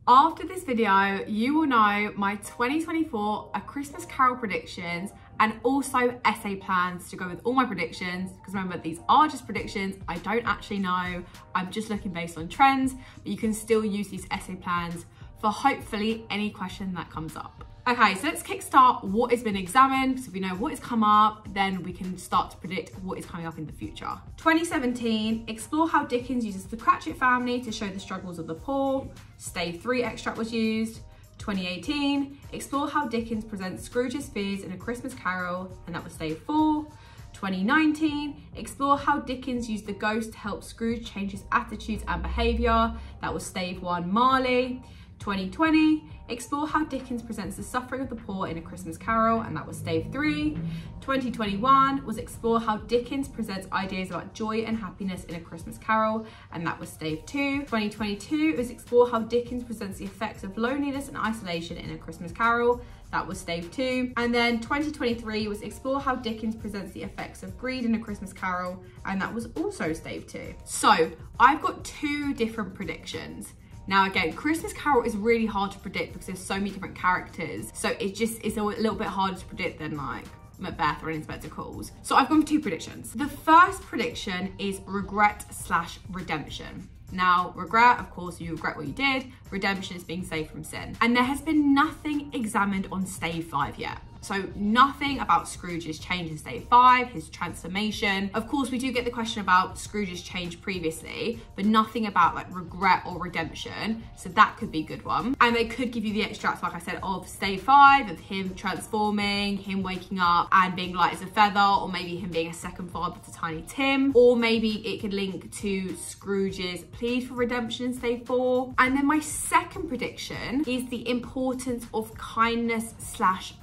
After this video, you will know my 2024 A Christmas Carol predictions and also essay plans to go with all my predictions, because remember, these are just predictions. I don't actually know. I'm just looking based on trends, but you can still use these essay plans for hopefully any question that comes up. Okay, so let's kickstart what has been examined. So if we know what has come up, then we can start to predict what is coming up in the future. 2017, explore how Dickens uses the Cratchit family to show the struggles of the poor. Stave 3 extract was used. 2018, explore how Dickens presents Scrooge's fears in A Christmas Carol, and that was Stave 4. 2019, explore how Dickens used the ghost to help Scrooge change his attitudes and behaviour. That was Stave 1, Marley. 2020, explore how Dickens presents the suffering of the poor in A Christmas Carol, and that was Stave 3. 2021 was explore how Dickens presents ideas about joy and happiness in A Christmas Carol, and that was Stave 2. 2022 was explore how Dickens presents the effects of loneliness and isolation in A Christmas Carol. That was Stave 2. And then 2023 was explore how Dickens presents the effects of greed in A Christmas Carol, and that was also Stave 2. So I've got two different predictions. Now again, Christmas Carol is really hard to predict because there's so many different characters. So it's a little bit harder to predict than like Macbeth or Inspector Calls. So I've gone with two predictions. The first prediction is regret/redemption. Now, regret, of course, you regret what you did. Redemption is being saved from sin. And there has been nothing examined on Stave 5 yet. So nothing about Scrooge's change in Stave 5, his transformation. Of course, we do get the question about Scrooge's change previously, but nothing about like regret or redemption. So that could be a good one. And they could give you the extracts, like I said, of Stave 5, of him transforming, him waking up and being light as a feather, or maybe him being a second father to Tiny Tim, or maybe it could link to Scrooge's plead for redemption in Stave 4. And then my second prediction is the importance of kindness/family.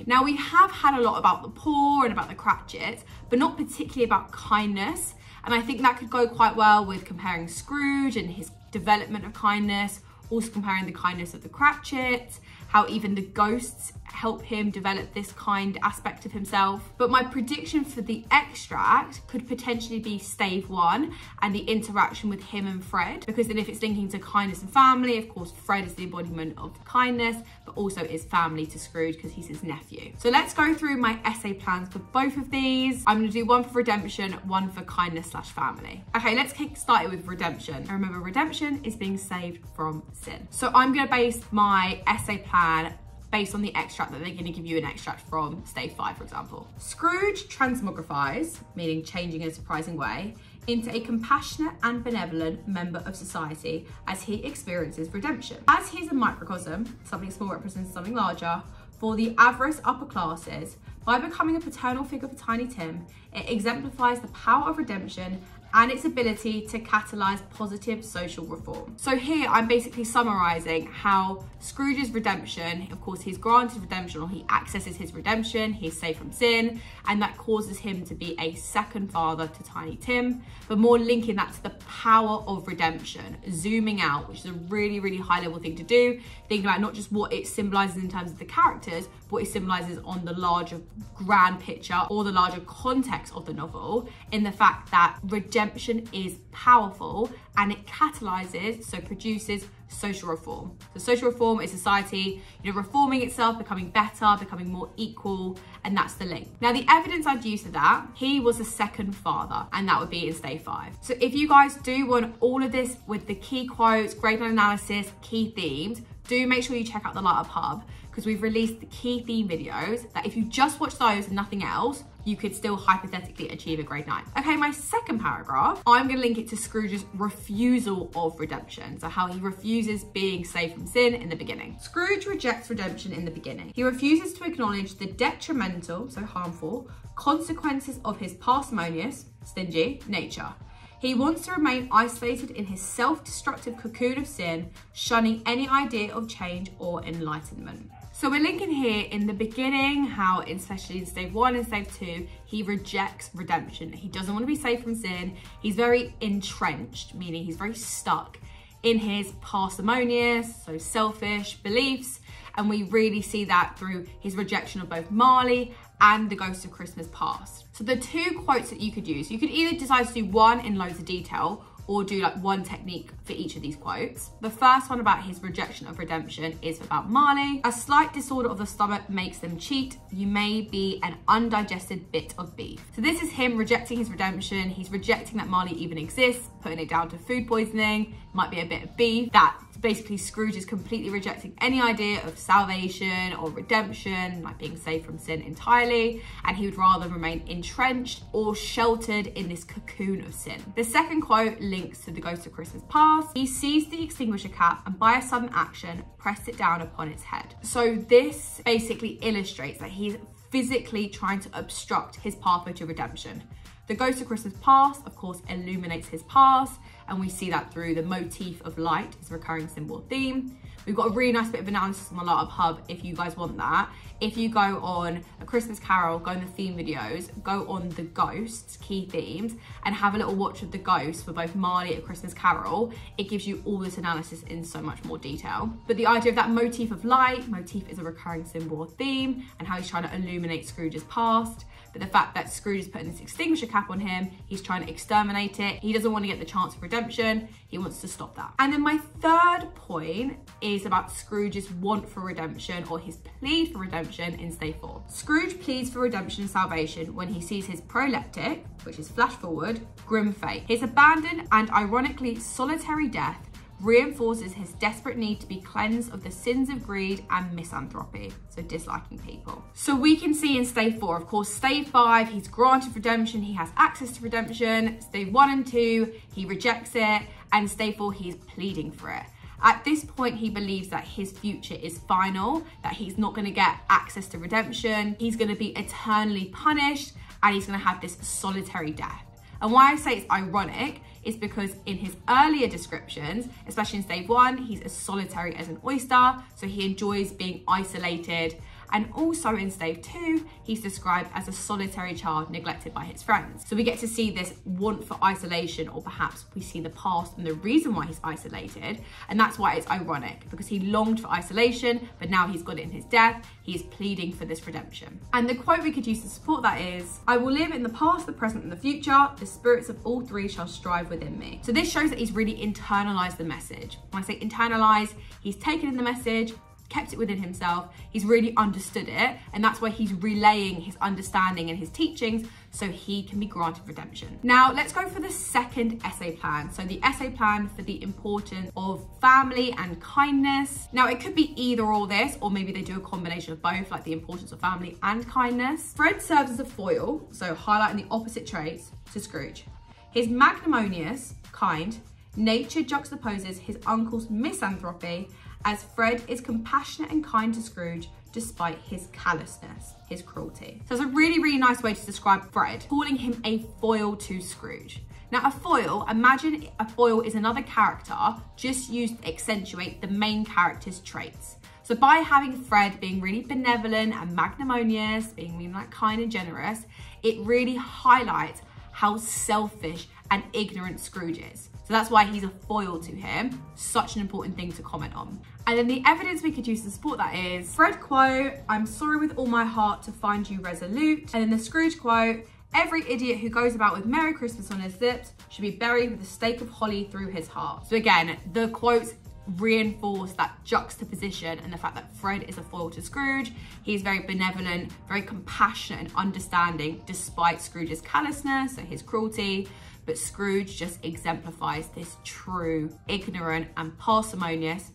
Now, we have had a lot about the poor and about the Cratchits, but not particularly about kindness. And I think that could go quite well with comparing Scrooge and his development of kindness, also comparing the kindness of the Cratchits, how even the ghosts help him develop this kind aspect of himself. But my prediction for the extract could potentially be Stave 1 and the interaction with him and Fred, because then if it's linking to kindness and family, of course, Fred is the embodiment of kindness, but also is family to Scrooge because he's his nephew. So let's go through my essay plans for both of these. I'm going to do one for redemption, one for kindness/family. Okay, let's start it with redemption. And remember, redemption is being saved from sin. So I'm going to base my essay plan based on the extract that they're going to give you an extract from Stave 5, for example. Scrooge transmogrifies, meaning changing in a surprising way, into a compassionate and benevolent member of society as he experiences redemption. As he is a microcosm, something small represents something larger, for the avarice upper classes, by becoming a paternal figure for Tiny Tim, it exemplifies the power of redemption and its ability to catalyse positive social reform. So here I'm basically summarising how Scrooge's redemption, of course he's granted redemption, or he accesses his redemption, he's saved from sin, and that causes him to be a second father to Tiny Tim, but more linking that to the power of redemption, zooming out, which is a really, really high level thing to do, thinking about not just what it symbolises in terms of the characters, but what it symbolises on the larger grand picture or the larger context of the novel, in the fact that redemption is powerful and it catalyses, so produces social reform. So social reform is society, reforming itself, becoming better, becoming more equal, and that's the link. Now, the evidence I'd use for that, he was a second father, and that would be in Stave 5. So if you guys do want all of this with the key quotes, grade line analysis, key themes, do make sure you check out the Lightup Hub, because we've released the key theme videos that if you just watch those and nothing else, you could still hypothetically achieve a grade 9. Okay, my second paragraph, I'm gonna link it to Scrooge's refusal of redemption. So how he refuses being saved from sin in the beginning. Scrooge rejects redemption in the beginning. He refuses to acknowledge the detrimental, so harmful, consequences of his parsimonious, stingy nature. He wants to remain isolated in his self-destructive cocoon of sin, shunning any idea of change or enlightenment. So we're linking here in the beginning how, especially in Stave 1 and Stave 2, he rejects redemption. He doesn't want to be saved from sin. He's very entrenched, meaning he's very stuck in his parsimonious, so selfish beliefs. And we really see that through his rejection of both Marley and the Ghost of Christmas Past. So the two quotes that you could use, you could either decide to do one in loads of detail, or do like one technique for each of these quotes. The first one about his rejection of redemption is about Marley. A slight disorder of the stomach makes them cheat. You may be an undigested bit of beef. So this is him rejecting his redemption. He's rejecting that Marley even exists, putting it down to food poisoning, might be a bit of beef. That basically Scrooge is completely rejecting any idea of salvation or redemption, like being saved from sin entirely, and he would rather remain entrenched or sheltered in this cocoon of sin. The second quote links to the Ghost of Christmas Past. He seized the extinguisher cap and by a sudden action pressed it down upon its head. So this basically illustrates that he's physically trying to obstruct his pathway to redemption. The Ghost of Christmas Past, of course, illuminates his past, and we see that through the motif of light, his recurring symbol theme. We've got a really nice bit of analysis on the Lightup Hub if you guys want that. If you go on A Christmas Carol, go in the theme videos, go on the ghosts, key themes, and have a little watch of the ghosts for both Marley and A Christmas Carol. It gives you all this analysis in so much more detail. But the idea of that motif of light, motif is a recurring symbol or theme, and how he's trying to illuminate Scrooge's past. But the fact that Scrooge is putting this extinguisher cap on him, he's trying to exterminate it. He doesn't want to get the chance of redemption. He wants to stop that. And then my third point is about Scrooge's want for redemption, or his plea for redemption in Stay 4. Scrooge pleads for redemption and salvation when he sees his proleptic, which is flash forward, grim fate. His abandoned and ironically solitary death reinforces his desperate need to be cleansed of the sins of greed and misanthropy, so disliking people. So we can see in Stay 4, of course, Stay 5, he's granted redemption, he has access to redemption. Stay 1 and 2, he rejects it, and Stay 4, he's pleading for it. At this point, he believes that his future is final, that he's not going to get access to redemption, he's going to be eternally punished, and he's going to have this solitary death. And why I say it's ironic is because in his earlier descriptions, especially in Stave 1, he's as solitary as an oyster, so he enjoys being isolated. And also in Stave 2, he's described as a solitary child neglected by his friends. So we get to see this want for isolation, or perhaps we see the past and the reason why he's isolated. And that's why it's ironic, because he longed for isolation, but now he's got it in his death. He's pleading for this redemption. And the quote we could use to support that is, I will live in the past, the present, and the future. The spirits of all three shall strive within me. So this shows that he's really internalized the message. When I say internalize, he's taken in the message, kept it within himself, he's really understood it, and that's why he's relaying his understanding and his teachings so he can be granted redemption. Now let's go for the second essay plan. So the essay plan for the importance of family and kindness. Now it could be either or this, or maybe they do a combination of both, like the importance of family and kindness. Fred serves as a foil, so highlighting the opposite traits to Scrooge. His magnanimous, kind nature juxtaposes his uncle's misanthropy, as Fred is compassionate and kind to Scrooge despite his callousness, his cruelty. So it's a really, really nice way to describe Fred, calling him a foil to Scrooge. Now a foil, imagine a foil is another character just used to accentuate the main character's traits. So by having Fred being really benevolent and magnanimous, being really like kind and generous, it really highlights how selfish and ignorant Scrooge is. So that's why he's a foil to him. Such an important thing to comment on. And then the evidence we could use to support that is Fred quote, I'm sorry with all my heart to find you resolute. And then the Scrooge quote, every idiot who goes about with Merry Christmas on his lips should be buried with a stake of holly through his heart. So again, the quotes reinforce that juxtaposition and the fact that Fred is a foil to Scrooge. He's very benevolent, very compassionate and understanding despite Scrooge's callousness, so his cruelty. But Scrooge just exemplifies this true, ignorant and parsimonious,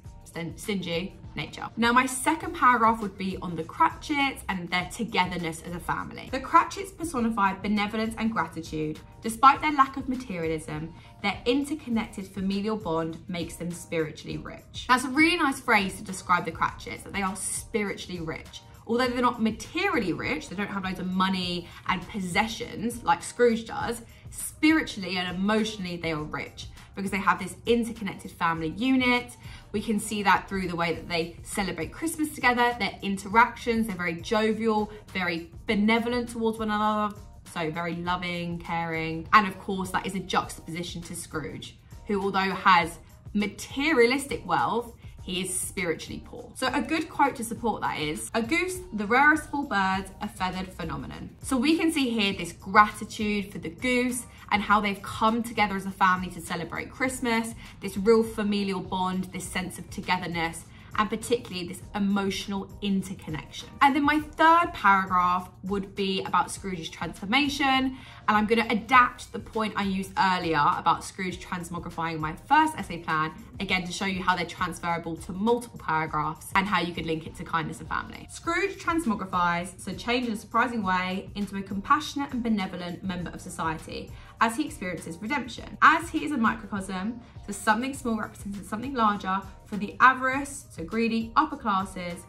stingy nature. Now my second paragraph would be on the Cratchits and their togetherness as a family. The Cratchits personify benevolence and gratitude. Despite their lack of materialism, their interconnected familial bond makes them spiritually rich. That's a really nice phrase to describe the Cratchits, that they are spiritually rich. Although they're not materially rich, they don't have loads of money and possessions like Scrooge does, spiritually and emotionally they are rich because they have this interconnected family unit. We can see that through the way that they celebrate Christmas together, their interactions, they're very jovial, very benevolent towards one another, so very loving, caring. And of course that is a juxtaposition to Scrooge, who although has materialistic wealth, he is spiritually poor. So a good quote to support that is, "A goose, the rarest of all birds, a feathered phenomenon." So we can see here this gratitude for the goose and how they've come together as a family to celebrate Christmas, this real familial bond, this sense of togetherness, and particularly this emotional interconnection. And then my third paragraph would be about Scrooge's transformation, and I'm going to adapt the point I used earlier about Scrooge transmogrifying my first essay plan, again to show you how they're transferable to multiple paragraphs and how you could link it to kindness and family. Scrooge transmogrifies, so change in a surprising way, into a compassionate and benevolent member of society as he experiences redemption. As he is a microcosm, so something small represents something larger for the avarice, so greedy, upper classes.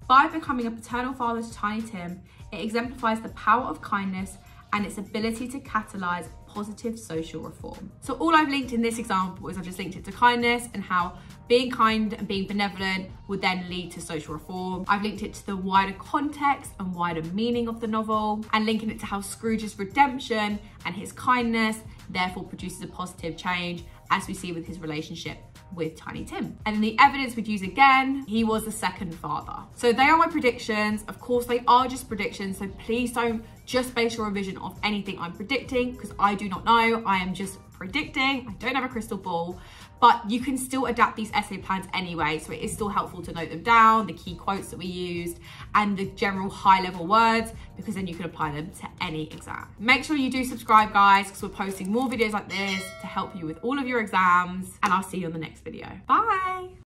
By becoming a paternal father to Tiny Tim, it exemplifies the power of kindness and its ability to catalyse positive social reform. So all I've linked in this example is I've just linked it to kindness and how being kind and being benevolent would then lead to social reform. I've linked it to the wider context and wider meaning of the novel, and linking it to how Scrooge's redemption and his kindness therefore produces a positive change, as we see with his relationship with Tiny Tim. And then the evidence we'd use again, he was the second father. So they are my predictions. Of course, they are just predictions, so please don't just base your revision off anything I'm predicting, because I do not know. I am just predicting. I don't have a crystal ball, but you can still adapt these essay plans anyway, so it is still helpful to note them down, the key quotes that we used, and the general high-level words, because then you can apply them to any exam. Make sure you do subscribe, guys, because we're posting more videos like this to help you with all of your exams, and I'll see you on the next video. Bye!